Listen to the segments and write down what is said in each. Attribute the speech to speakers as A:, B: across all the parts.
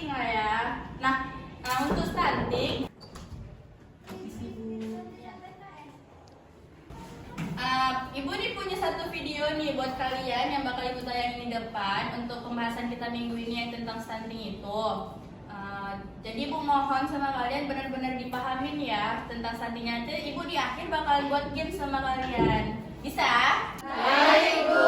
A: stunting lah ya. Nah, untuk stunting, Ibu nih punya satu video nih buat kalian yang bakal Ibu tayangin di depan untuk pembahasan kita minggu ini yang tentang stunting itu. Jadi Ibu mohon sama kalian benar-benar dipahamin ya tentang stuntingnya. Jadi Ibu di akhir bakalan buat game sama kalian. Bisa? Baik, Ibu.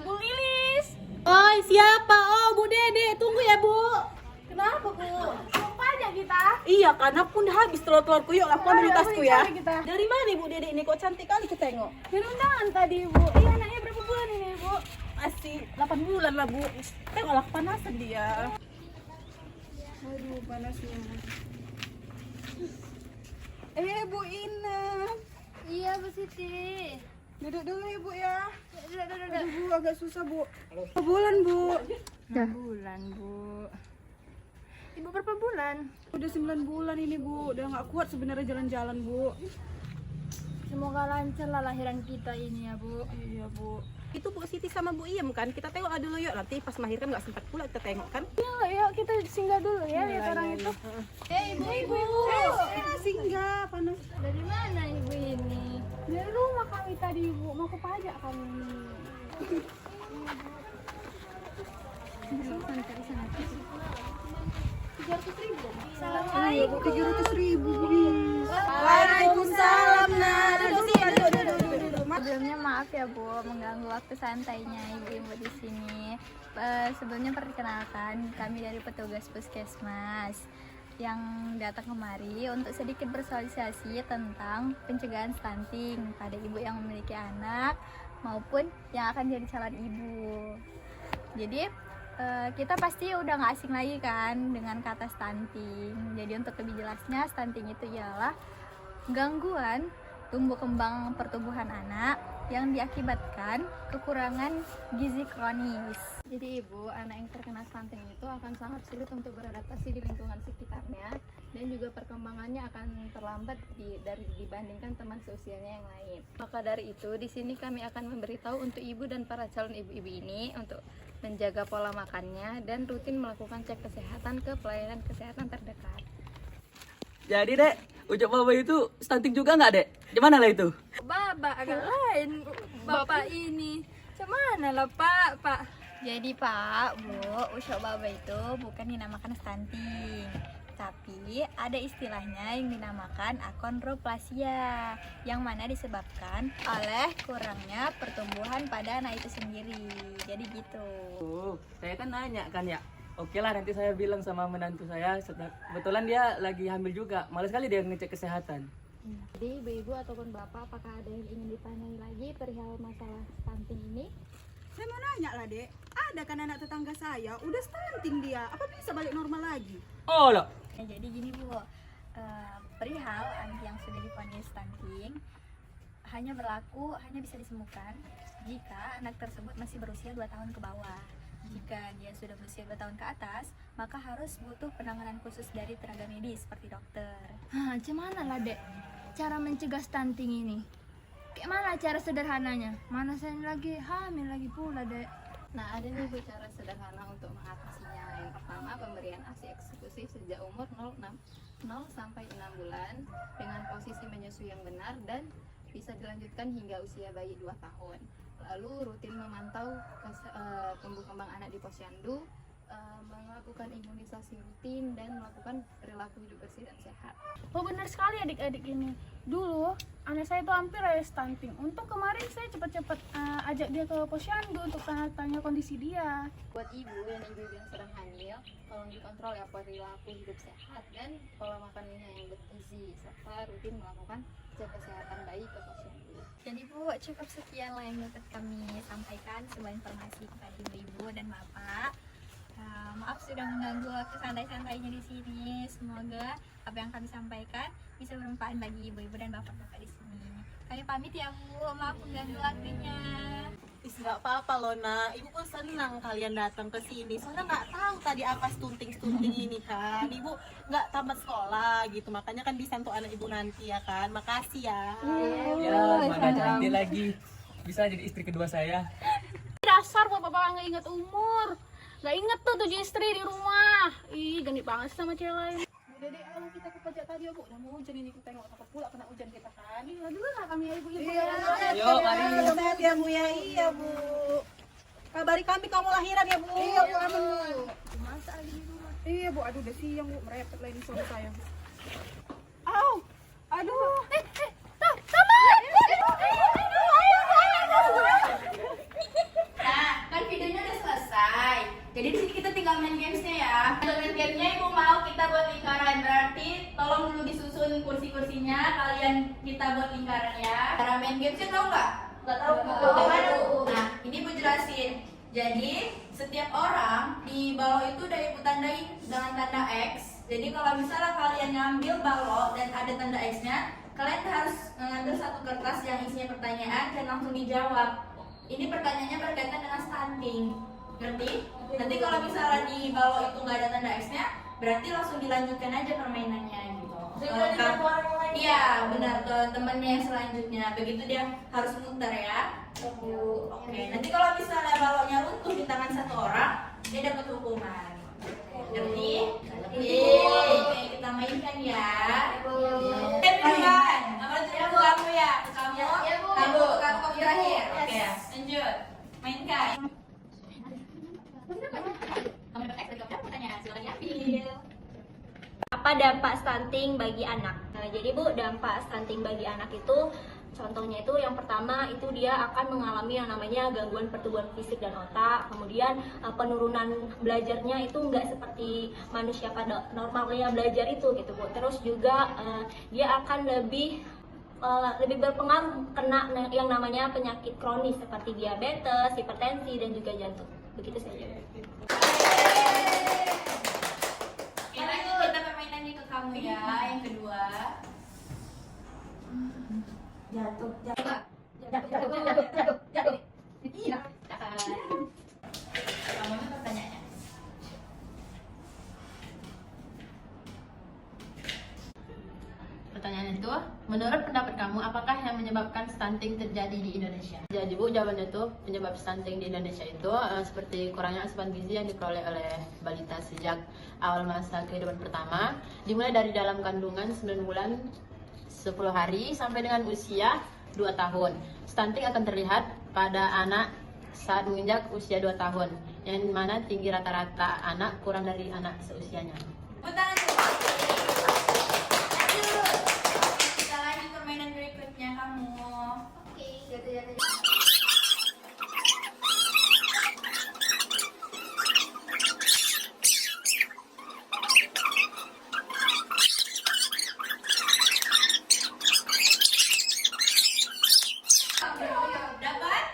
B: Bu Lilis.
C: Oi, siapa? Oh, Bu Dede, tunggu ya, Bu.
B: Kenapa, Bu? Lupa aja kita.
C: Iya, karena pun habis telur-telurku. Yuk, aku ambil tasku ya.
B: cari kita.
C: Dari mana Bu Dede ini? Kok cantik kali kita tengok.
B: Dari undangan tadi, Bu. Iya, anaknya berapa bulan ini, Bu?
C: Masih 8 bulan lah, Bu. Tengoklah kepanasan dia.
B: Aduh, panasnya. Bu Ina. Iya, Bu Siti.
C: Duduk dulu ya, Bu ya.
B: Duduk.
C: Aduh, Bu, agak susah, Bu. Berapa bulan, Bu?
B: 6 bulan, Bu. Ibu berapa bulan?
C: Udah 9 bulan ini, Bu. Udah nggak kuat sebenarnya jalan-jalan, Bu.
B: Semoga lancar lah lahiran kita ini ya, Bu.
C: Iya, Bu. Itu Bu Siti sama Bu Iem kan? Kita tengok dulu yuk. Nanti pas melahirkan nggak sempat pula kita tengok kan?
B: Ya, kita singgah dulu ya, lihat orang itu. Ibu.
C: Singgah, panas.
B: Dari mana ibu ini? Dari rumah kami tadi, Ibu. Mau ke pajak kami.
C: Assalamualaikum. 300.000, Bu.
B: Waalaikumsalam.
C: Nah, duduk.
B: Sebelumnya maaf ya, Bu, mengganggu waktu santainya ibu-ibu di sini. Sebelumnya perkenalkan, kami dari petugas puskesmas yang datang kemari untuk sedikit bersosialisasi tentang pencegahan stunting pada ibu yang memiliki anak maupun yang akan jadi calon ibu. Jadi kita pasti udah nggak asing lagi kan dengan kata stunting. Jadi untuk lebih jelasnya, stunting itu ialah gangguan tumbuh kembang pertumbuhan anak yang diakibatkan kekurangan gizi kronis. Jadi ibu, anak yang terkena stunting itu akan sangat sulit untuk beradaptasi di lingkungan sekitarnya dan juga perkembangannya akan terlambat dibandingkan teman seusianya yang lain. Maka dari itu, di sini kami akan memberitahu untuk ibu dan para calon ibu-ibu ini untuk menjaga pola makannya dan rutin melakukan cek kesehatan ke pelayanan kesehatan terdekat.
D: Jadi Dek, ucap Baba itu stunting juga nggak Dek? Gimana lah itu?
B: Bapak agak lain, Bapak ini. Cuman lah Pak. Jadi Pak, Bu, ucap Baba itu bukan dinamakan stunting, tapi ada istilahnya yang dinamakan akondroplasia, yang mana disebabkan oleh kurangnya pertumbuhan pada anak itu sendiri. Jadi gitu.
D: Saya kan nanya kan ya. Oke lah, nanti saya bilang sama menantu saya. Kebetulan dia lagi hamil juga. Malas sekali dia ngecek kesehatan.
B: Jadi ibu-ibu ataupun bapak, apakah ada yang ingin ditanyai lagi perihal masalah stunting ini?
C: Saya mau nanya lah, Dek. Ada kan anak tetangga saya, udah stunting dia. Apa bisa balik normal lagi?
D: Oh loh.
B: Jadi gini Bu, perihal anak yang sudah divonis stunting hanya bisa disembuhkan jika anak tersebut masih berusia 2 tahun ke bawah. Jika dia sudah berusia 2 tahun ke atas, maka harus butuh penanganan khusus dari tenaga medis seperti dokter. Gimana lah Dek, cara mencegah stunting ini? Kayak mana cara sederhananya? Mana saya lagi hamil lagi pula Dek. Nah, ada nih Bu cara sederhana untuk mengatasinya. Yang pertama, pemberian ASI eksklusif sejak umur 0 sampai 6 bulan dengan posisi menyusui yang benar dan bisa dilanjutkan hingga usia bayi 2 tahun. Lalu rutin memantau tumbuh kembang anak di posyandu, melakukan imunisasi rutin dan melakukan perilaku hidup bersih dan sehat.
E: Oh benar sekali adik-adik ini. Dulu anak saya itu hampir aja stunting. Untuk kemarin saya cepat-cepat ajak dia ke posyandu untuk tanya kondisi dia.
B: Buat ibu dan ibu yang sedang hamil, tolong dikontrol ya perilaku hidup sehat dan pola makannya yang bergizi serta rutin melakukan cek kesehatan bayi ke posyandu. Jadi Bu, cukup sekian lah yang dapat kami sampaikan sebuah informasi kepada ibu-ibu dan bapak. Maaf sudah mengganggu waktu santai-santainya di sini. Semoga apa yang kami sampaikan bisa bermanfaat bagi ibu-ibu dan bapak-bapak di sini. Kami pamit ya Bu, maaf mengganggu waktunya.
F: Nggak apa-apa loh nak, ibu pun senang kalian datang ke sini. Soalnya nggak tahu tadi apa stunting ini kan. Ibu nggak tamat sekolah gitu, makanya kan disantu anak ibu nanti ya kan. Makasih ya.
D: Ya, mana cantik lagi. Bisa jadi istri kedua saya.
E: Dasar bapak-bapak nggak ingat umur. Nggak inget tuh 7 istri di rumah. Ih, genit banget sih sama cewek lain.
C: Dedek, kalau kita ke pajak tadi ya bu, udah mau hujan ini kita tengok takut pula kena hujan kita kan.
E: Iya, dulu lah kami ya ibu-ibu.
D: Yuk, mari.
F: Sehat ya bu ya, iya bu. Kabari kami kamu lahiran ya bu.
C: Iya bu, aman bu. Masa lagi di rumah? Iya bu, aduh udah siang bu, merepet lah ini suami saya. Au, aduh.
A: Nah, kan videonya udah selesai. Jadi di sini kita tinggal main gamesnya ya. Untuk main gamesnya ibu mau kita buat lingkaran, berarti tolong dulu disusun kursi-kursinya. Kalian kita buat lingkaran ya. Cara main gamesnya tahu nggak? Nggak tahu. Nah, ini ibu jelasin. Jadi setiap orang di balok itu udah ibu tandain dengan tanda X. Jadi kalau misalnya kalian ngambil balok dan ada tanda X-nya, kalian harus mengambil satu kertas yang isinya pertanyaan dan langsung dijawab. Ini pertanyaannya berkaitan dengan stunting, ngerti? Nanti kalau misalnya di balok itu nggak ada tanda X-nya, berarti langsung dilanjutkan aja permainannya gitu. Iya, benar, ke temennya yang selanjutnya. Begitu dia harus muter ya. Oke, nanti kalau misalnya baloknya runtuh di tangan satu orang, dia dapat hukuman. Ngerti? Oke, kita mainkan ya. Oke, teman. Nomor 7 kamu ya. Kamu terakhir. Oke, lanjut. Mainkan. Kamu dapat X dari kamu pertanyaan. Silakan diambil.
G: Apa dampak stunting bagi anak? Nah, jadi Bu, dampak stunting bagi anak itu contohnya itu yang pertama itu dia akan mengalami yang namanya gangguan pertumbuhan fisik dan otak. Kemudian penurunan belajarnya itu nggak seperti manusia pada normalnya belajar itu gitu Bu. Terus juga dia akan lebih berpengaruh kena yang namanya penyakit kronis seperti diabetes, hipertensi dan juga jantung. Begitu saja.
A: Oke, lanjut kita permainannya ke kamu ya. Yang kedua. Jatuh. Iya. Kamu pertanyaannya. Pertanyaan itu, menurut pendapat kamu, apakah yang menyebabkan stunting terjadi di Indonesia? Jadi Bu, jawabannya itu penyebab stunting di Indonesia itu seperti kurangnya asupan gizi yang diperoleh oleh balita sejak awal masa kehidupan pertama, dimulai dari dalam kandungan 9 bulan 10 hari sampai dengan usia 2 tahun. Stunting akan terlihat pada anak saat menginjak usia 2 tahun, yang mana tinggi rata-rata anak kurang dari anak seusianya. Kita lanjut permainan berikutnya kamu. Oke. Dapat?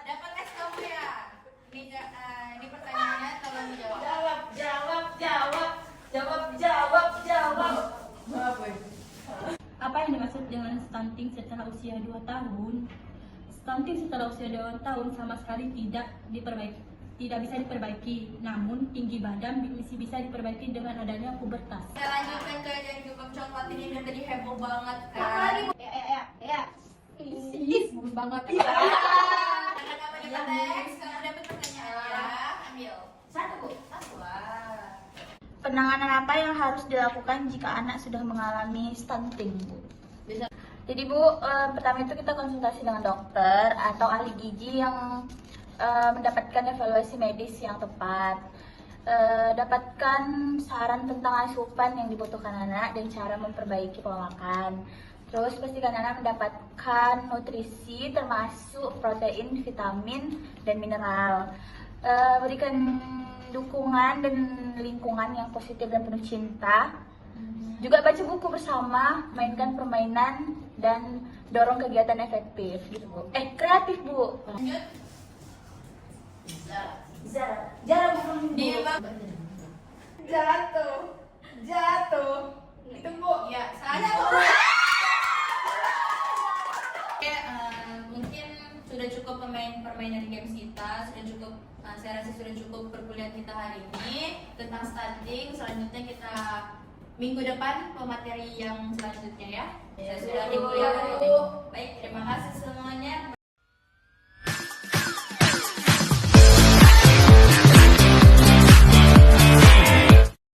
A: Dapat tes kamu ya? Ini pertanyaannya tolong dijawab. Apa yang dimaksud dengan stunting setelah usia 2 tahun? Stunting setelah usia 2 tahun sama sekali tidak bisa diperbaiki. Namun tinggi badan masih bisa diperbaiki dengan adanya pubertas. Kita lanjutkan ke yang jubah coklat ini dan tadi heboh banget kan? Ya. Bagus banget. Karena kamu dapat teks, kamu dapat pertanyaannya. Ambil. Satu Bu.
G: Penanganan apa yang harus dilakukan jika anak sudah mengalami stunting, Bu? Jadi Bu, pertama itu kita konsultasi dengan dokter atau ahli gizi yang mendapatkan evaluasi medis yang tepat. Dapatkan saran tentang asupan yang dibutuhkan anak dan cara memperbaiki pola makan. Terus pastikan anak mendapatkan nutrisi termasuk protein, vitamin, dan mineral. Berikan dukungan dan lingkungan yang positif dan penuh cinta. Juga baca buku bersama, mainkan permainan, dan dorong kegiatan efektif gitu Bu. Kreatif Bu.
A: Lanjut.
G: Zara bukan Bu.
A: Dia
C: Jatuh. Jatuh. Itu Bu.
A: Ya, saya Oke, mungkin sudah cukup permainan games kita, sudah cukup, saya rasa sudah cukup perkuliahan kita hari ini tentang stunting. Selanjutnya kita minggu depan pemateri yang selanjutnya ya. Saya sudah di kuliah hari ini. Baik, terima kasih semuanya.